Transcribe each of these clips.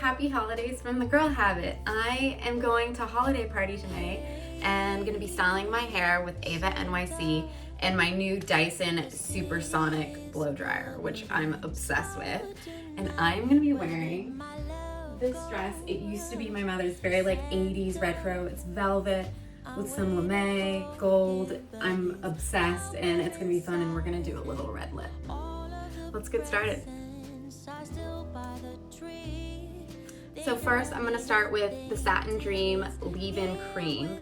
happy holidays from the Girl Habit. I am going to a holiday party tonight and gonna be styling my hair with Eva NYC and my new Dyson Supersonic blow dryer, which I'm obsessed with. And I'm gonna be wearing this dress. It used to be my mother's, very like 80s retro. It's velvet with some lame, gold. I'm obsessed and it's gonna be fun, and we're gonna do a little red lip. Let's get started. So first I'm gonna start with the Satin Dream Leave-In Cream.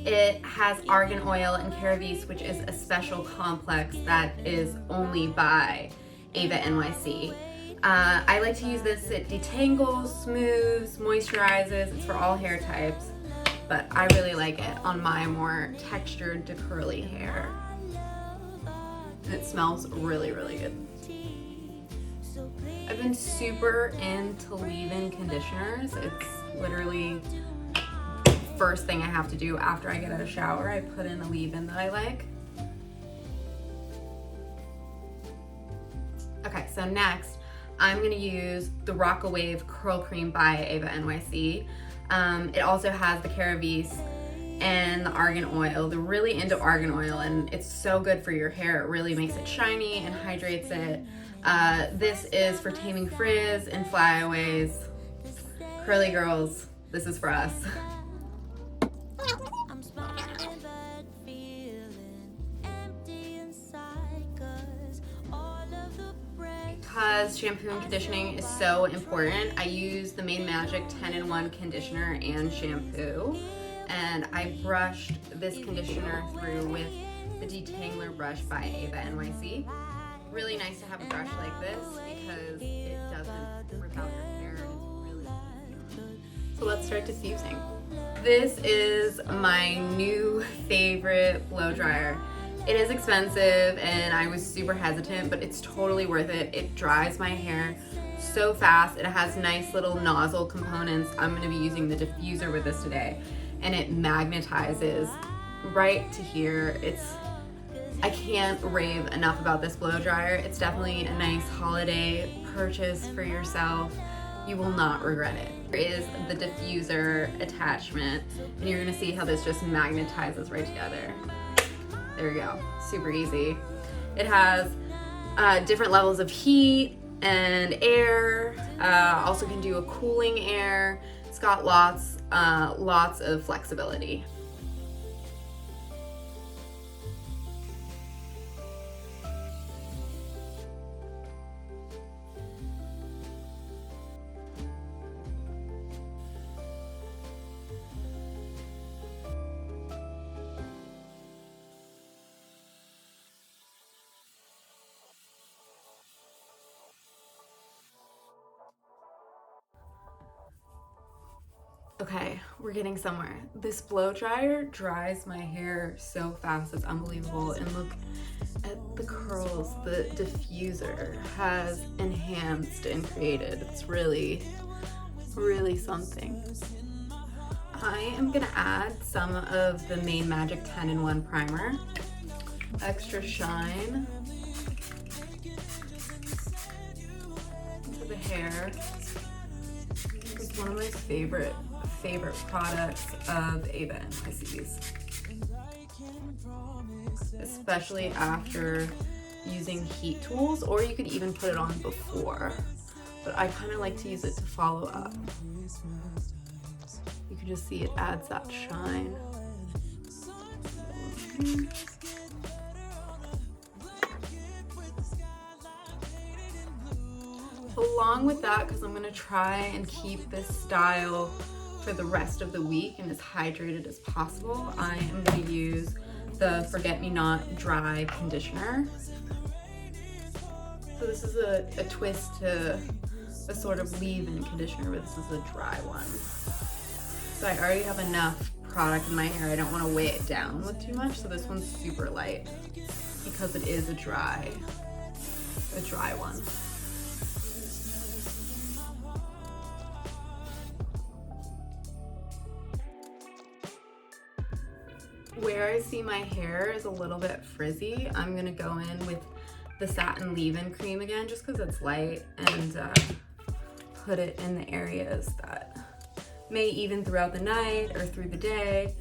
It has argan oil and CeraVe, which is a special complex that is only by Eva NYC. I like to use this. It detangles, smooths, moisturizes. It's for all hair types, but I really like it on my more textured to curly hair. And it smells really, really good. I've been super into leave-in conditioners. It's literally the first thing I have to do after I get out of the shower. I put in a leave-in that I like. Okay, so next I'm gonna use the Rock-A-Wave Curl Cream by Eva NYC. It also has the CeraVe and the argan oil. They're really into argan oil, and it's so good for your hair. It really makes it shiny and hydrates it. This is for taming frizz and flyaways. Curly girls, this is for us. Because shampoo and conditioning is so important, I use the Made Magic 10-in-1 conditioner and shampoo. And I brushed this conditioner through with the detangler brush by Eva NYC. Really nice to have a brush like this because it doesn't rip out your hair, and it's really easy. So let's start diffusing. This is my new favorite blow dryer. It is expensive and I was super hesitant, but it's totally worth it. It dries my hair so fast. It has nice little nozzle components. I'm gonna be using the diffuser with this today, and it magnetizes right to here. I can't rave enough about this blow dryer. It's definitely a nice holiday purchase for yourself. You will not regret it. There is the diffuser attachment, and you're gonna see how this just magnetizes right together. There you go, super easy. It has different levels of heat and air. Also can do a cooling air. It's got lots of flexibility. Okay, we're getting somewhere. This blow dryer dries my hair so fast, it's unbelievable. And look at the curls the diffuser has enhanced and created. It's really, really something. I am gonna add some of the Made Magic 10-in-1 primer. Extra shine into the hair. It's one of my favorite products of Eva NYC's, especially after using heat tools, or you could even put it on before, but I kind of like to use it to follow up. You can just see it adds that shine. Along with that, because I'm gonna try and keep this style for the rest of the week and as hydrated as possible, I am going to use the Forget Me Not Dry Conditioner. So this is a twist to a sort of leave-in conditioner, but this is a dry one. So I already have enough product in my hair. I don't want to weigh it down with too much, so this one's super light because it is a dry one. Where I see my hair is a little bit frizzy, I'm gonna go in with the Satin leave-in cream again, just because it's light, and put it in the areas that may, even throughout the night or through the day,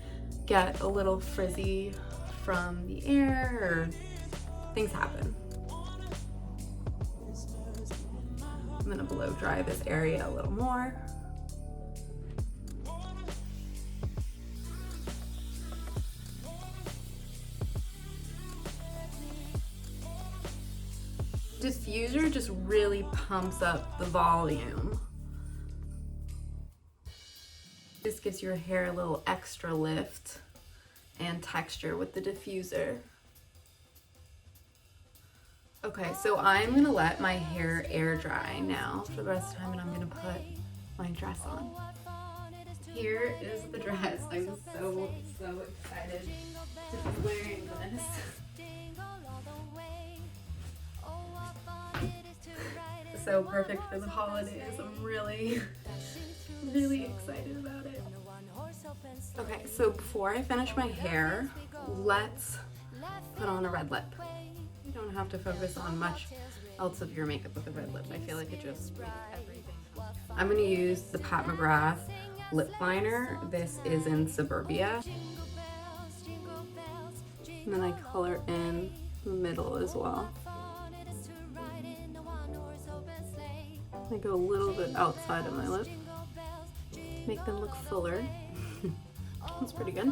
get a little frizzy from the air or things happen. I'm gonna blow dry this area a little more. Diffuser just really pumps up the volume. This gives your hair a little extra lift and texture with the diffuser. Okay, so I'm gonna let my hair air dry now for the rest of the time, and I'm gonna put my dress on. Here is the dress. I'm so excited to be wearing this. So perfect for the holidays. I'm really excited about it. Okay, so before I finish my hair, let's put on a red lip. You don't have to focus on much else of your makeup with a red lip. I feel like it just makes everything. I'm going to use the Pat McGrath lip liner. This is in Suburbia. And then I color in the middle as well. I go a little bit outside of my lip, make them look fuller. That's pretty good.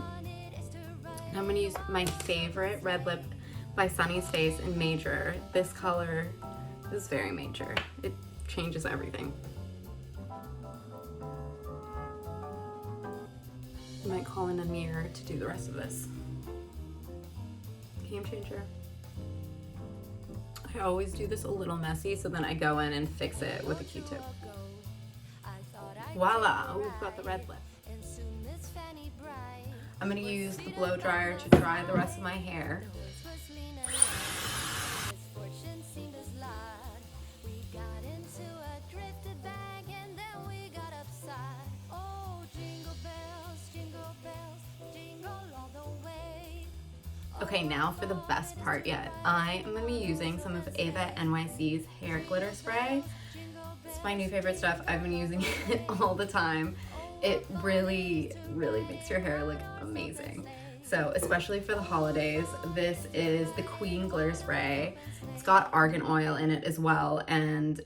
I'm going to use my favorite red lip by Sunny's Face in Major. This color is very major. It changes everything. I might call in a mirror to do the rest of this. Game changer. I always do this a little messy, so then I go in and fix it with a Q-tip. Voila, we've got the red lip. I'm going to use the blow dryer to dry the rest of my hair. Okay, now for the best part yet. I am going to be using some of Eva NYC's hair glitter spray. It's my new favorite stuff. I've been using it all the time. It really makes your hair look amazing. So especially for the holidays, this is the Kween glitter spray. It's got argan oil in it as well, and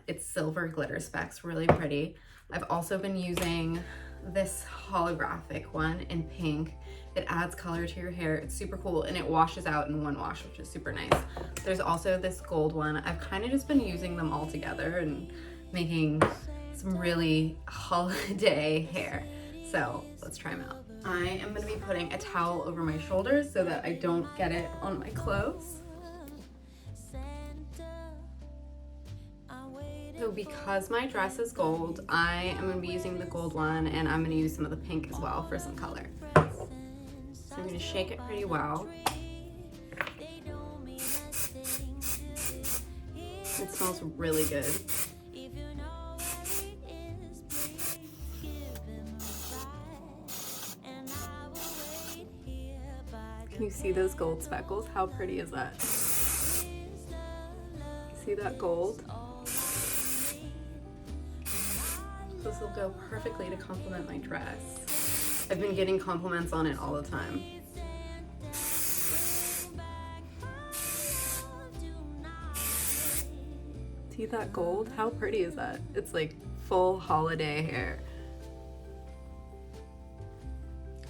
it's silver glitter specks, really pretty. I've also been using this holographic one in pink. It adds color to your hair. It's super cool, and it washes out in one wash, which is super nice. There's also this gold one. I've kind of just been using them all together and making some really holiday hair. So let's try them out. I am going to be putting a towel over my shoulders so that I don't get it on my clothes. So because my dress is gold, I am going to be using the gold one, and I'm going to use some of the pink as well for some color. So I'm going to shake it pretty well. It smells really good. Can you see those gold speckles? How pretty is that? See that gold? This will go perfectly to complement my dress. I've been getting compliments on it all the time. See that gold? How pretty is that? It's like full holiday hair.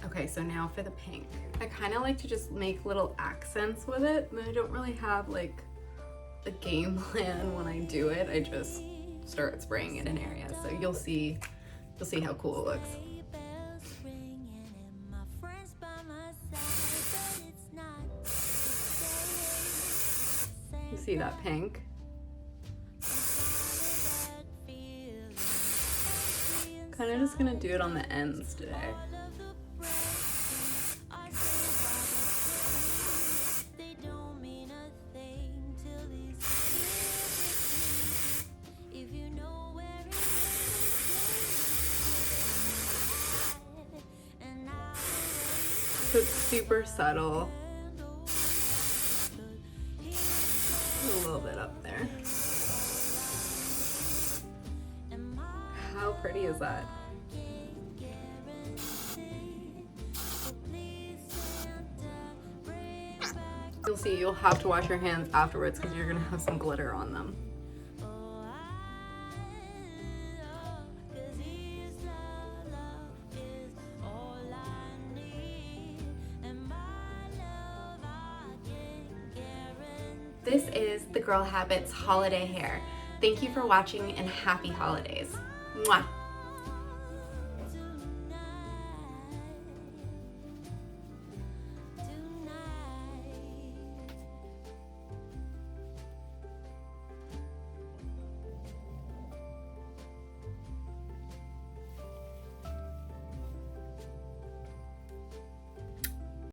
Okay, so now for the pink. I kind of like to just make little accents with it, and I don't really have like a game plan when I do it. I just start spraying it in areas, so you'll see how cool it looks. You see that pink? Kind of just gonna do it on the ends today. So it's super subtle. A little bit up there. How pretty is that? You'll see, you'll have to wash your hands afterwards because you're gonna have some glitter on them. This is the Girl Habits holiday hair. Thank you for watching and happy holidays. Mwah!